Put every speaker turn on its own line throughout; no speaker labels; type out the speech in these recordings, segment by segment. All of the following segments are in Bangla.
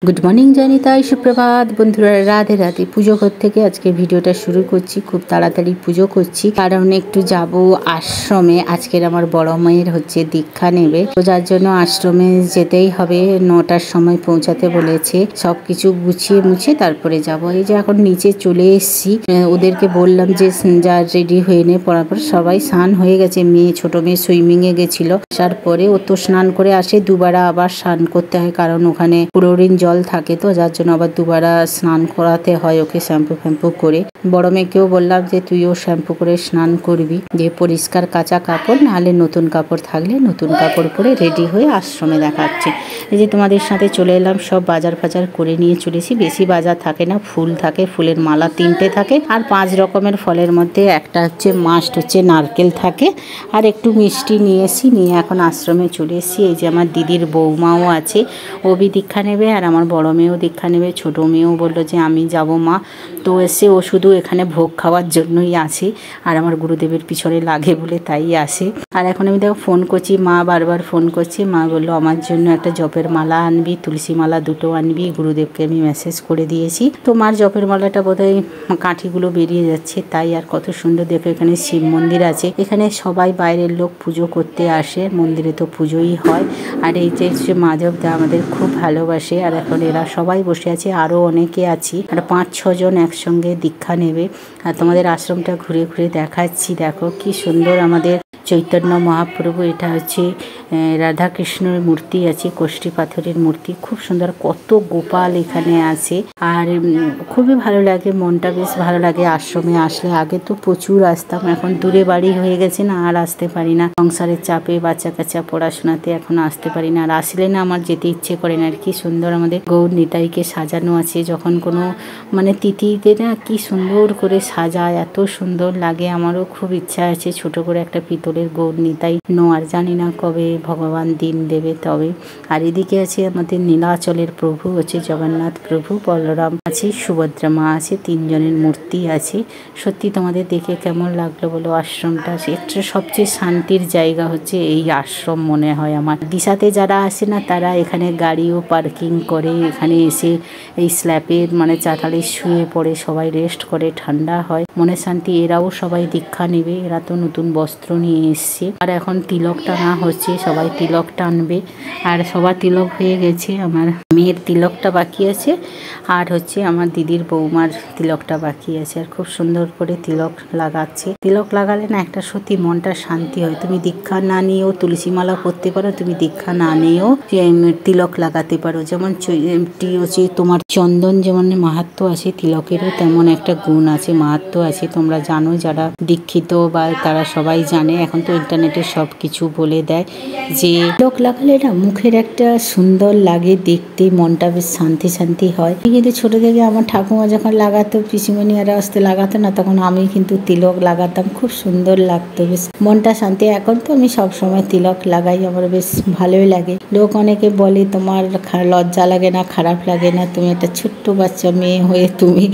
गुड मर्निंग जनिता सुप्रभात बंधुरा राधे राधे पुजो घर থেকে আজকে ভিডিওটা শুরু করছি। খুব তাড়াতাড়ি পুজো করছি কারণ একটু যাব আশ্রমে। আজকের আমার বড় মায়ের হচ্ছে দীক্ষা নেবে, তো যার জন্য আশ্রমে যেতেই হবে। 9টার সময় পৌঁছাতে বলেছে। সবকিছু গুছিয়ে মুছে তারপরে যাব। এই যে এখন নিচে চলে এসেছি, ওদেরকে বললাম যে যা রেডি হয়ে নে। পরাপর সবাই স্নান হয়ে গেছে। মেয়ে ছোট মেয়ে সুইমিং এ গেছিল, আসার পরে ও তো স্নান করে আসে, দুবার আবার স্নান করতে হয় কারণ ওখানে ক্লোরিন জল থাকে, তো যার জন্য আবার দুবার স্নান করাতে হয় ওকে শ্যাম্পু ফ্যাম্পু করে। বড় মেয়েকেও বললাম যে তুইও শ্যাম্পু করে স্নান করবি, যে পরিষ্কার কাঁচা কাপড় নাহলে নতুন কাপড় থাকলে নতুন কাপড় পরে রেডি হয়ে আশ্রমে দেখাচ্ছে। এই যে তোমাদের সাথে চলে এলাম, সব বাজার ফাজার করে নিয়ে চলেছি। বেশি বাজার থাকে না, ফুল থাকে, ফুলের মালা 3টে থাকে আর 5 রকমের ফলের মধ্যে একটা হচ্ছে মাস্ট হচ্ছে নারকেল থাকে, আর একটু মিষ্টি নিয়ে এসি। নিয়ে এখন আশ্রমে চলে এসেছি। এই যে আমার দিদির বৌমাও আছে, ও বি দীক্ষা নেবে আর আমার বড় মেয়েও দীক্ষা নেবে। ছোট মেয়েও বললো যে আমি যাব মা, তো এসে ও শুধু এখানে ভোগ খাওয়ার জন্যই আসে আর আমার গুরুদেবের পিছনে লাগে বলে তাই আসে। আর এখন আমি দেখো ফোন করছি, মা বারবার ফোন করছে। মা বললো আমার জন্য একটা জপের মালা আনবি, তুলসী মালা 2টো আনবি। গুরুদেবকে আমি মেসেজ করে দিয়েছি। তো মার জপের মালাটা বোধহয় কাঠিগুলো বেরিয়ে যাচ্ছে তাই। আর কত সুন্দর দেখো, এখানে শিব মন্দির আছে। এখানে সবাই বাইরের লোক পুজো করতে আসে, মন্দিরে তো পুজোই হয়। আর এই যে মাধবদা আমাদের খুব ভালোবাসে। আর এখন এরা সবাই বসে আছে, আরও অনেকে আছি, আর 5-6 জন একসঙ্গে দীক্ষা নেবে। আর তোমাদের আশ্রমটা ঘুরে ঘুরে দেখাচ্ছি। দেখো কি সুন্দর আমাদের চৈতন্য মহাপ্রভু। এটা হচ্ছে রাধাকৃষ্ণের মূর্তি আছে, কোষ্ঠী পাথরের মূর্তি, খুব সুন্দর। কত গোপাল এখানে আছে আর খুবই ভালো লাগে, মনটা বেশ ভালো লাগে আশ্রমে আসলে। আগে তো প্রচুর আসতাম, এখন দূরে বাড়ি হয়ে গেছে না, আর আসতে পারি না। সংসারের চাপে, বাচ্চা কাচ্চা পড়াশোনাতে এখন আসতে পারি না। আর আসলে না আমার যেতে ইচ্ছে করে না। আর কি সুন্দর আমাদের গৌর নিতাইকে সাজানো আছে। যখন কোনো মানে তিথিতে না কি সুন্দর করে সাজায়, এত সুন্দর লাগে। আমারও খুব ইচ্ছা আছে ছোট করে একটা পিতলের গৌর নিতাই আর জানি না কবে ভগবান দিন দেবে তবে। আর এদিকে আছে আমাদের নীলাচলের প্রভু হচ্ছে জগন্নাথ প্রভু, বলরাম আছে, সুভদ্রা মা আছে, 3 জনের মূর্তি আছে। সত্যি তোমাদের দেখে কেমন লাগলো বলো আশ্রমটা? এটা সবচেয়ে শান্তির জায়গা হচ্ছে এই আশ্রম মনে হয় আমার। দিশাতে যারা আসে না তারা এখানে গাড়িও পার্কিং করে, এখানে এসে এই স্ল্যাপের মানে চাতালে শুয়ে পড়ে, সবাই রেস্ট করে, ঠান্ডা হয়, মনে শান্তি। এরাও সবাই দীক্ষা নেবে, এরা তো নতুন বস্ত্র নিয়ে এসছে। আর এখন তিলক টানা হচ্ছে, সবাই তিলক টানবে। আর সবার তিলক হয়ে গেছে, আমার মেয়ের তিলকটা বাকি আছে আর হচ্ছে আমার দিদির বৌমার তিলকটা বাকি আছে। আর খুব সুন্দর করে তিলক লাগাচ্ছে। তিলক লাগালে না একটা সত্যি মনটা শান্তি হয়। তুমি দীক্ষা না নিয়েও তুলসী মালা পরতে পারো, তুমি দীক্ষা না নিয়েও তিলক লাগাতে পারো। যেমন হচ্ছে তোমার চন্দন যেমন মাহাত্ম্য আছে, তিলকেরও তেমন একটা গুণ আছে, মাহাত্ম্য আছে। তোমরা জানো, যারা দীক্ষিত বা তারা সবাই জানে। এখন তো ইন্টারনেটে সব কিছু বলে দেয় যে তিলক লাগালে না মুখের একটা সুন্দর লাগে দেখতে, মনটা বেশ শান্তি শান্তি হয়। কিন্তু ছোট থেকে আমার ঠাকুমা যখন লাগাতো, পিসিমণি আর আসতে লাগাতো না, তখন আমি কিন্তু তিলক লাগাতাম, খুব সুন্দর লাগতো, বেশ মনটা শান্তি। এখন তো আমি সব সময় তিলক লাগাই, আমার বেশ ভালোই লাগে। লোক অনেকে বলে তোমার লজ্জা লাগে না, খারাপ লাগে না, তুমি একটা ছোট্ট বাচ্চা মেয়ে হয়ে তুমি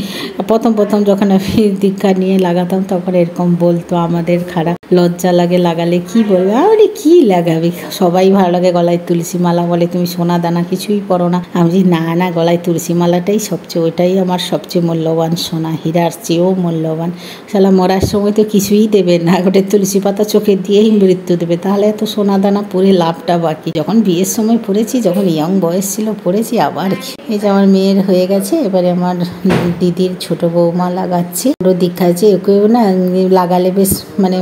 প্রথম যখন আমি দীক্ষা নিয়ে লাগাতাম তখন এরকম বলতো আমাদের, খারাপ লজ্জা লাগে লাগালে, কি বলবে? আরে কি লাগাবে, সবাই ভালো লাগে। গলায় তুলসী মালা বলে, তুমি সোনা দানা কিছুই পরো না। আমি বলি না, গলায় তুলসী মালাটাই সবচেয়ে, ওইটাই আমার সবচেয়ে মূল্যবান সোনা, হীরার চেয়েও মূল্যবান। শালা মরার সময় তো কিছুই দেবে না, গোটে তুলসী পাতা চোখে দিয়েই মৃত্যু দেবে, তাহলে এত সোনা দানা পরে লাভটা বাকি। যখন বিয়ের সময় পড়েছি, যখন ইয়ং বয়স ছিল পড়েছি, আবার এই যে আমার মেয়ের হয়ে গেছে। এবারে আমার দিদির ছোট বৌমা লাগাচ্ছে, ওরও দীক্ষা আছে। ওকেও না লাগালে বেশ মানে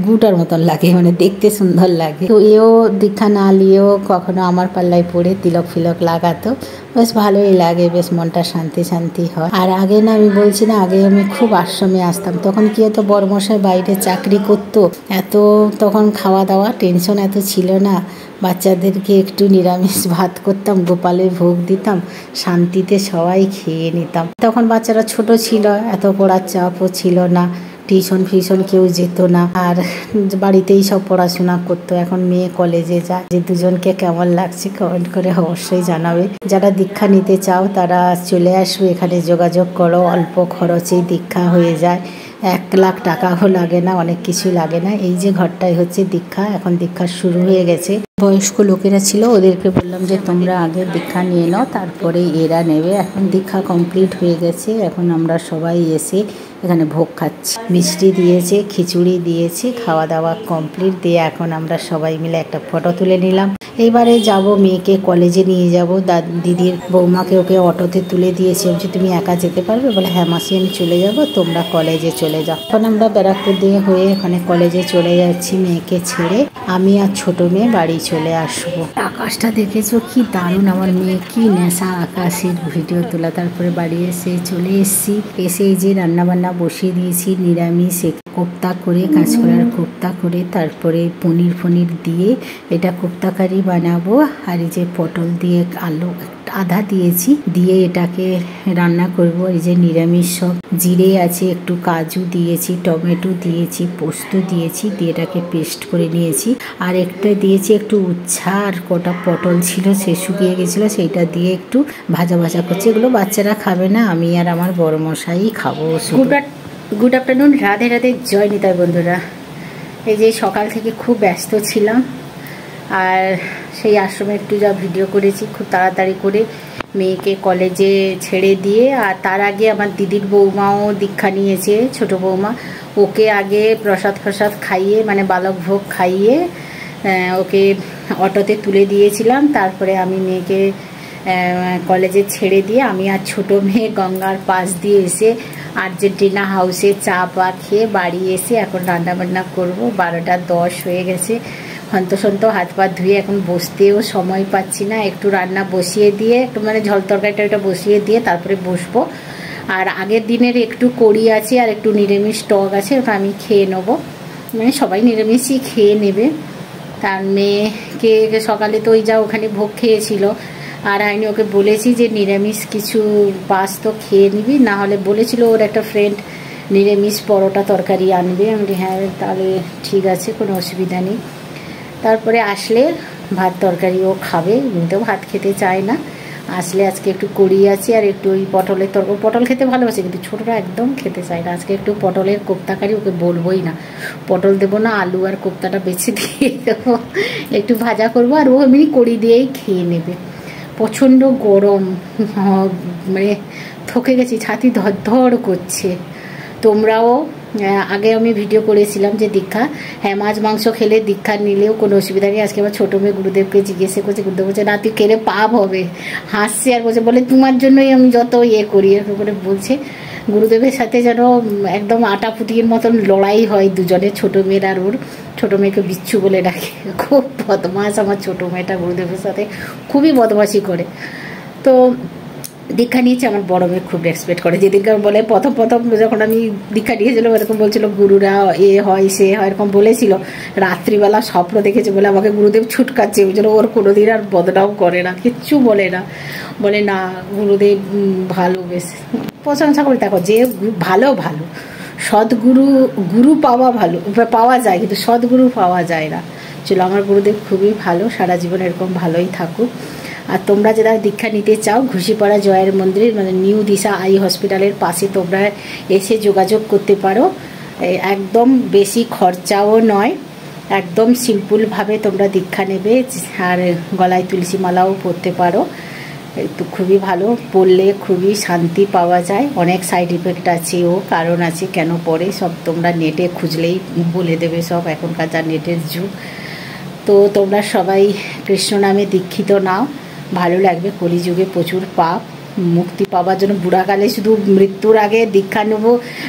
গুটার মতন লাগে, মানে দেখতে সুন্দর লাগে। তো এও দীক্ষা না নিয়েও কখনো আমার পাল্লায় পড়ে তিলক ফিলক লাগাতো, বেশ ভালোই লাগে, বেশ মনটা শান্তি শান্তি হয়। আর আগে না আমি বলছি না, আগে আমি খুব আশ্রমে আসতাম, তখন কি হতো বড়মশাই বাইরে চাকরি করতো, এত তখন খাওয়া দাওয়া টেনশন এত ছিল না। বাচ্চাদেরকে একটু নিরামিষ ভাত করতাম, গোপালের ভোগ দিতাম, শান্তিতে সবাই খেয়ে নিতাম। তখন বাচ্চারা ছোট ছিল, এত পড়ার চাপও ছিল না, টিউশন ফিউশন কেউ যেত না, আর বাড়িতেই সব পড়াশোনা করতো। এখন মেয়ে কলেজে যায়। যে দুজনকে কেমন লাগছে কমেন্ট করে অবশ্যই জানাবে। যারা দীক্ষা নিতে চাও তারা চলে আসবে, এখানে যোগাযোগ করো, অল্প খরচেই দীক্ষা হয়ে যায়। 1 লাখ টাকাও লাগে না, অনেক কিছু লাগে না। এই যে ঘরটাই হচ্ছে দীক্ষা, এখন দীক্ষা শুরু হয়ে গেছে। বয়স্ক লোকেরা ছিল, ওদেরকে বললাম যে তোমরা আগে দীক্ষা নিয়ে নাও, তারপরে এরা নেবে। এখন দীক্ষা কমপ্লিট হয়ে গেছে, এখন আমরা সবাই এসে এখানে ভোগ খাচ্ছি। মিষ্টি দিয়েছে, খিচুড়ি দিয়েছে, খাওয়া দাওয়া কমপ্লিট দিয়ে এখন আমরা সবাই মিলে একটা ফটো তুলে নিলাম। এবারে যাব মেয়েকে কলেজে নিয়ে যাব। দিদির বৌমাকে ওকে অটোতে তুলে দিয়েছে, বলছে তুমি একা যেতে পারবে? বলে হ্যাঁ মাসি আমি চলে যাব, তোমরা কলেজে চলে যাও। এখন আমরা ব্যারাকপুর দিয়ে হয়ে ওখানে কলেজে চলে যাচ্ছি মেয়েকে ছেড়ে। আমি আর ছোট মেয়ে বাড়ি চলে আসবো। আকাশটা দেখেছো কি দারুণ, আমার মেয়ে কি নেশা আকাশের ভিডিও তোলা। তারপরে বাড়ি এসে চলে এসেছি, এসে এই যে রান্নাবান্না বসিয়ে দিয়েছি। নিরামিষ কোপ্তা করে, কাঁচকলার কোপ্তা করে, তারপরে পনির দিয়ে এটা কোপ্তা কারি বানাবো। আর এই যে পটল দিয়ে আলু আধা দিয়েছি, দিয়ে এটাকে রান্না করব। এই যে নিরামিষ সব জিরে আছে, একটু কাজু দিয়েছি, টমেটো দিয়েছি, পোস্ত দিয়েছি, দিয়ে এটাকে পেস্ট করে নিয়েছি। আর একটা দিয়েছি একটু উচ্ছা, আর কটা পটল ছিল সে শুকিয়ে গেছিলো, সেইটা দিয়ে একটু ভাজা ভাজা করছি। এগুলো বাচ্চারা খাবে না, আমি আর আমার বড় মশাই খাবো। গুড আফটারনুন, রাধে রাধে, জয় নিতাই বন্ধুরা। এই যে সকাল থেকে খুব ব্যস্ত ছিলাম, আর সেই আশ্রমে একটু যা ভিডিও করেছি খুব তাড়াতাড়ি করে মেয়েকে কলেজে ছেড়ে দিয়ে। আর তার আগে আমার দিদির বৌমাও দীক্ষা নিয়েছে, ছোট বৌমা। ওকে আগে প্রসাদ খাইয়ে, মানে বালক ভোগ খাইয়ে ওকে অটোতে তুলে দিয়েছিলাম। তারপরে আমি মেয়েকে কলেজে ছেড়ে দিয়ে আমি আর ছোট মেয়ে গঙ্গার পাশ দিয়ে এসে আর্জেন্টিনা হাউসে চা পা খেয়ে বাড়ি এসে এখন রান্নাবান্না করবো। 12টা 10 হয়ে গেছে। হন্তসন্ত হাত পা ধুয়ে এখন বসতেও সময় পাচ্ছি না। একটু রান্না বসিয়ে দিয়ে, একটু মানে ঝোল তরকারিটা বসিয়ে দিয়ে তারপরে বসবো। আর আগের দিনের একটু কড়ি আছে আর একটু নিরামিষ টক আছে, ওটা আমি খেয়ে নেবো। মানে সবাই নিরামিষই খেয়ে নেবে। তার মেয়েকে সকালে তো ওই যা ওখানে ভোগ খেয়েছিল, আর আমি ওকে বলেছি যে নিরামিষ কিছু পাস তো খেয়ে নিবি, না হলে বলেছিল ওর একটা ফ্রেন্ড নিরামিষ পরোটা তরকারি আনবে। আমি হ্যাঁ তাহলে ঠিক আছে, কোনো অসুবিধা নেই। তারপরে আসলে ভাত তরকারিও খাবে, এমনিতেও ভাত খেতে চায় না। আসলে আজকে একটু কড়ি আছে আর একটু ওই পটলের তরকারি, পটল খেতে ভালোবাসে কিন্তু ছোটরা একদম খেতে চায় না। আজকে একটু পটলের কোপ্তাকারি, ওকে বলবোই না পটল দেবো না, আলু আর কোপ্তাটা বেছে দিয়ে দেবো, একটু ভাজা করবো, আর ও এমনি কড়ি দিয়েই খেয়ে নেবে। প্রচণ্ড গরম, মানে থকে গেছি, ছাতি ধর করছে। তোমরাও আগে আমি ভিডিও করেছিলাম যে দীক্ষা, হ্যাঁ মাছ মাংস খেলে দীক্ষা নিলেও কোনো অসুবিধা নেই। আজকে আমার ছোটো মেয়ে গুরুদেবকে জিজ্ঞেসে করছে, গুরুদেব বলছে না তুই খেলে পাপ হবে, হাসছে আর বলছে বলে তোমার জন্যই আমি যত করি, এরকম করে বলছে। গুরুদেবের সাথে যেন একদম আটা পুটির মতন লড়াই হয় দুজনের, ছোটো মেয়ের আর ওর। ছোটো মেয়েকে বিচ্ছু বলে ডাকে, খুব বদমাস আমার ছোটো মেয়েটা, গুরুদেবের সাথে খুবই বদমাশি করে। তো দীক্ষা নিয়েছে, আমার বড় মেয়ে খুব রেসপেক্ট করে। যেদিনকে বলে প্রথম যখন আমি দীক্ষা নিয়েছিলাম এরকম বলছিল গুরুরা এ হয় সে হয় এরকম বলেছিল। রাত্রিবেলা স্বপ্ন দেখেছে বলে আমাকে গুরুদেব ছুটকাচ্ছে, ওই জন্য ওর কোনোদিন আর বদনাম করে না, কিচ্ছু বলে না। বলে না গুরুদেব ভালো, বেশ প্রশংসা করে। দেখো যে ভালো গুরু পাওয়া যায়, কিন্তু সদ্গুরু পাওয়া যায় না। চলো আমার গুরুদেব খুবই ভালো, সারা জীবন এরকম ভালোই থাকুক। আর তোমরা যারা দীক্ষা নিতে চাও, ঘুষিপাড়া জয়ের মন্দির মানে নিউ দিশা আই হসপিটালের পাশে তোমরা এসে যোগাযোগ করতে পারো। একদম বেশি খরচাও নয়, একদম সিম্পলভাবে তোমরা দীক্ষা নেবে। আর গলায় তুলসী মালাও পরতে পারো, তো খুবই ভালো, পড়লে খুবই শান্তি পাওয়া যায়। অনেক সাইড ইফেক্ট আছেও, কারণ আছে কেন পড়ে সব তোমরা নেটে খুঁজলেই বলে দেবে সব, এখনকার যা নেটের যুগ। তো তোমরা সবাই কৃষ্ণ নামে দীক্ষিত নাও, ভালো লাগবে। কলিযুগে প্রচুর পাপ, মুক্তি পাওয়ার জন্য বুড়াকালে শুধু মৃত্যুর আগে দীক্ষা নেব,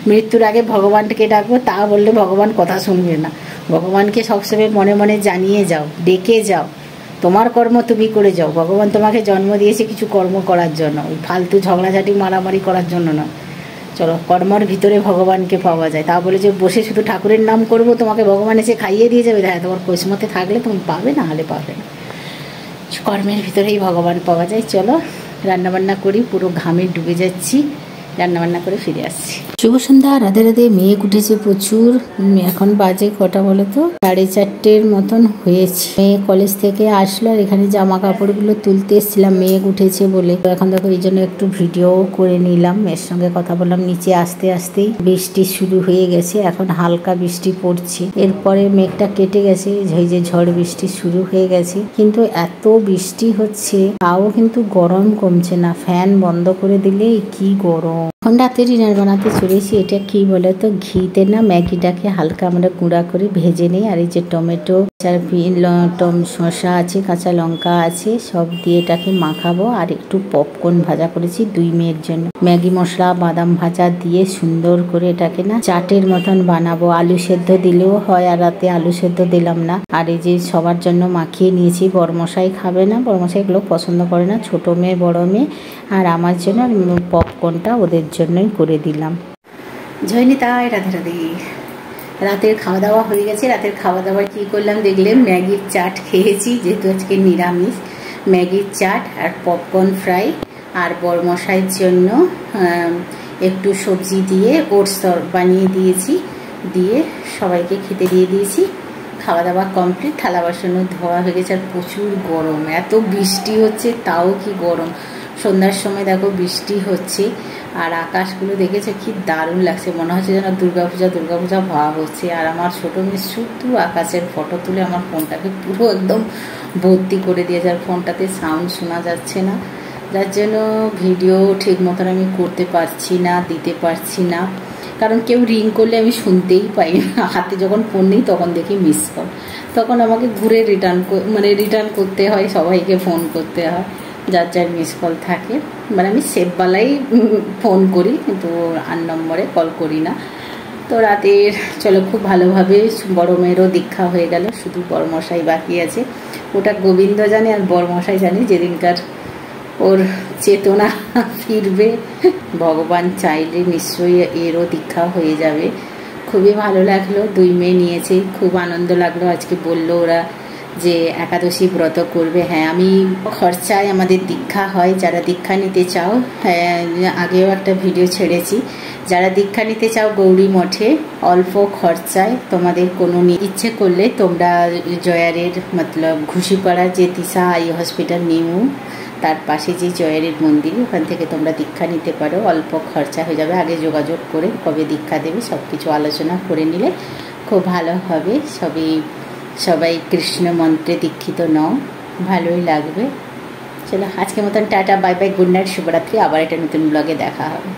মৃত্যুর আগে ভগবানকে ডাকবো, তা বললে ভগবান কথা শুনবে না। ভগবানকে সবসময় মনে মনে জানিয়ে যাও, ডেকে যাও, তোমার কর্ম তুমি করে যাও। ভগবান তোমাকে জন্ম দিয়েছে কিছু কর্ম করার জন্য, ওই ফালতু ঝগড়াঝাটি মারামারি করার জন্য না। চলো কর্মর ভিতরে ভগবানকে পাওয়া যায়। তা বলে যে বসে শুধু ঠাকুরের নাম করবো তোমাকে ভগবান এসে খাইয়ে দিয়ে যাবে, হ্যাঁ তোমার কিসমতে থাকলে তুমি পাবে, না হলে পাবে না। কর্মের ভিতরেই ভগবান পাওয়া যায়। চলো রান্নাবান্না করি, পুরো ঘামে ডুবে যাচ্ছি। রান্নাবান্না করে ফিরে আসছি। শুভ সন্ধ্যা, রাধে রাধে। মেঘ উঠেছে প্রচুর। এখন বাজে কটা বলো তো, 4:30 মতন হয়েছে। মেয়ে কলেজ থেকে আসলো আর এখানে জামা কাপড়গুলো তুলতে এসেছিলাম, মেঘ উঠেছে বলে। এখন দেখো এই জন্য একটু ভিডিও করে নিলাম, মেয়ের সঙ্গে কথা বললাম। নিচে আসতে আসতেই বৃষ্টি শুরু হয়ে গেছে, এখন হালকা বৃষ্টি পড়ছে। এরপরে মেঘটা কেটে গেছে, এই যে ঝড় বৃষ্টি শুরু হয়ে গেছে। কিন্তু এত বৃষ্টি হচ্ছে তাও কিন্তু গরম কমছে না। ফ্যান বন্ধ করে দিলেই কি গরম। এখন রাতে ডিনার বানাতে চলেছি। এটা কি বলে তো, ঘিতে না ম্যাগিটাকে হালকা আমরা গুঁড়া করে ভেজে নিই। আর এই যে টমেটো, শসা আছে, কাঁচা লঙ্কা আছে, সব দিয়ে এটাকে মাখাবো। আর একটু পপকর্ন ভাজা করেছি 2 মেয়ের জন্য। ম্যাগি মশলা, বাদাম ভাজা দিয়ে সুন্দর করে এটাকে না চাটের মতন বানাবো। আলু সেদ্ধ দিলেও হয়, আর রাতে আলু সেদ্ধ দিলাম না। আর এই যে সবার জন্য মাখিয়ে নিয়েছি। বড়মশাই খাবে না, বড়মশাই এগুলো পছন্দ করে না। ছোট মেয়ে, বড় মেয়ে আর আমার জন্য পপকর্নটা ওদের জন্যই করে দিলাম। জয়নিতাই, রাধে রাধে। রাতের খাওয়া দাওয়া হয়ে গেছে। রাতের খাওয়া দাওয়া কি করলাম দেখলে, ম্যাগির চাট খেয়েছি, যেহেতু আজকে নিরামিষ। ম্যাগির চাট আর পপকর্ন ফ্রাই। আর বড়মশাইয়ের জন্য একটু সবজি দিয়ে ওটস বানিয়ে দিয়েছি, দিয়ে সবাইকে খেতে দিয়ে দিয়েছি। খাওয়া দাওয়া কমপ্লিট, থালা বাসনও ধোয়া হয়ে গেছে। আর প্রচুর গরম, এত বৃষ্টি হচ্ছে তাও কি গরম। সন্ধ্যার সময় দেখো বৃষ্টি হচ্ছে, আর আকাশগুলো দেখেছে কি দারুণ লাগছে। মনে হচ্ছে যেন দুর্গাপূজা ভাব হচ্ছে। আর আমার ছোটো মেয়ে শুধু আকাশের ফটো তুলে আমার ফোনটাকে পুরো একদম ভর্তি করে দিয়েছে। আর ফোনটাতে সাউন্ড শোনা যাচ্ছে না, যার জন্য ভিডিও ঠিক মতন আমি করতে পারছি না, দিতে পারছি না। কারণ কেউ রিং করলে আমি শুনতেই পাই না। হাতে যখন ফোন নেই তখন দেখি মিস কল, তখন আমাকে ঘুরে রিটার্ন করতে হয়, সবাইকে ফোন করতে হয়, যার যার মিস কল থাকে। আমি সেভবালাই ফোন করি, কিন্তু আর নম্বরে কল করি না। তো রাতের চলো খুব ভালোভাবে বড় মেয়েরও দীক্ষা হয়ে গেল, শুধু বড়মশাই বাকি আছে। ওটা গোবিন্দ জানে আর বড়মশাই জানে। যেদিনকার ওর চেতনা ফিরবে, ভগবান চাইলে নিশ্চয়ই এরও দীক্ষা হয়ে যাবে। খুবই ভালো লাগলো, 2 মেয়ে নিয়েছে, খুব আনন্দ লাগলো। আজকে বললো ওরা যে একাদশী ব্রত করবে। হ্যাঁ, আমি খরচায় আমাদের দীক্ষা হয়। যারা দীক্ষা নিতে চাও, হ্যাঁ আগেও একটা ভিডিও ছেড়েছি, যারা দীক্ষা নিতে চাও গৌরী মঠে অল্প খরচায়, তোমাদের কোনো ইচ্ছে করলে তোমরা জয়ারের ঘুষিপাড়ার যে দিশা আই হসপিটাল নিউ, তার পাশে যে জয়ারের মন্দির, ওখান থেকে তোমরা দীক্ষা নিতে পারো। অল্প খরচা হয়ে যাবে। আগে যোগাযোগ করে কবে দীক্ষা দেবে সব কিছু আলোচনা করে নিলে খুব ভালো হবে। সবাই কৃষ্ণ মন্ত্রে দীক্ষিত নও, ভালোই লাগবে। চলো আজকের মতন tata, bye bye, good night, শুভরাত্রি। আবার একটা নতুন ব্লগে দেখা হবে।